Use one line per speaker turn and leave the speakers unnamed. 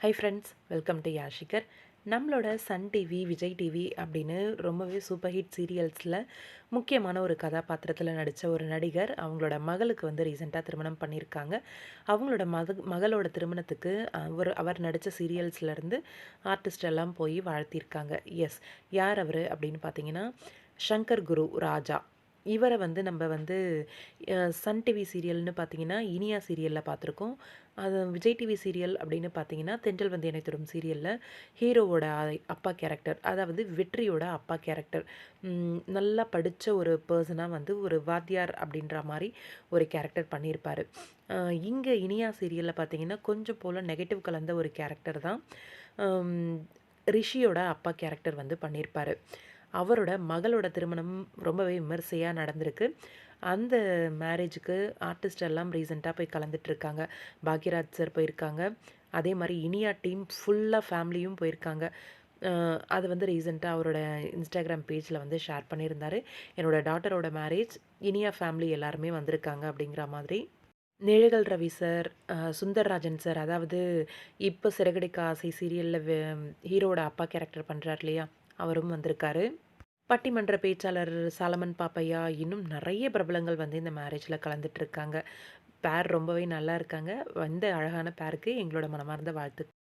High friends, welcome to யாஷிகர். நம்மளோட Sun TV, Vijay TV அப்படின்னு ரொம்பவே சூப்பர் ஹிட் சீரியல்ஸில் முக்கியமான ஒரு கதாபாத்திரத்தில் நடித்த ஒரு நடிகர் அவங்களோட மகளுக்கு வந்து ரீசெண்டாக திருமணம் பண்ணியிருக்காங்க. அவங்களோட மகளோட திருமணத்துக்கு அவர் நடித்த சீரியல்ஸ்லேருந்து ஆர்டிஸ்ட் எல்லாம் போய் வாழ்த்தியிருக்காங்க. எஸ், யார் அவர் அப்படின்னு பார்த்தீங்கன்னா, ஷங்கர் குரு ராஜா. இவரை வந்து நம்ம வந்து சன் டிவி சீரியல்னு பார்த்தீங்கன்னா இனியா சீரியலில் பார்த்துருக்கோம். அது விஜய் டிவி சீரியல் அப்படின்னு பார்த்தீங்கன்னா தென்றல் வந்து என்னை தொடும் சீரியலில் ஹீரோவோட அப்பா கேரக்டர், அதாவது வெற்றியோட அப்பா கேரக்டர். நல்லா படித்த ஒரு பர்சனாக வந்து ஒரு வாத்தியார் அப்படின்ற மாதிரி ஒரு கேரக்டர் பண்ணியிருப்பார். இங்கே இனியா சீரியலில் பார்த்தீங்கன்னா கொஞ்சம் போல் நெகட்டிவ் கலந்த ஒரு கேரக்டர் தான் ரிஷியோட அப்பா கேரக்டர் வந்து பண்ணியிருப்பார். அவரோட மகளோட திருமணம் ரொம்பவே விமர்சையாக நடந்திருக்கு. அந்த மேரேஜுக்கு ஆர்டிஸ்ட் எல்லாம் ரீசெண்டாக போய் கலந்துட்டுருக்காங்க. பாக்யராஜ் சார் போயிருக்காங்க. அதே மாதிரி இனியா டீம் ஃபுல்லாக ஃபேமிலியும் போயிருக்காங்க. அது வந்து ரீசெண்டாக அவரோட இன்ஸ்டாகிராம் பேஜில் வந்து ஷேர் பண்ணியிருந்தார். என்னோடய டாட்டரோட மேரேஜ், இனியா ஃபேமிலி எல்லாருமே வந்திருக்காங்க அப்படிங்கிற மாதிரி. நிழல்கள் ரவி சார், சுந்தர்ராஜன் சார், அதாவது இப்போ சிறகடிக்க ஆசை சீரியலில் ஹீரோட அப்பா கேரக்டர் பண்ணுறார் இல்லையா, அவரும் வந்திருக்காரு. பட்டிமன்ற பேச்சாளர் சாலமன் பாப்பையா, இன்னும் நிறைய பிரபலங்கள் வந்து இந்த மேரேஜில் கலந்துட்டு இருக்காங்க. பேர் ரொம்பவே நல்லா இருக்காங்க. இந்த அழகான பேருக்கு எங்களோட மனமார்ந்த வாழ்த்து.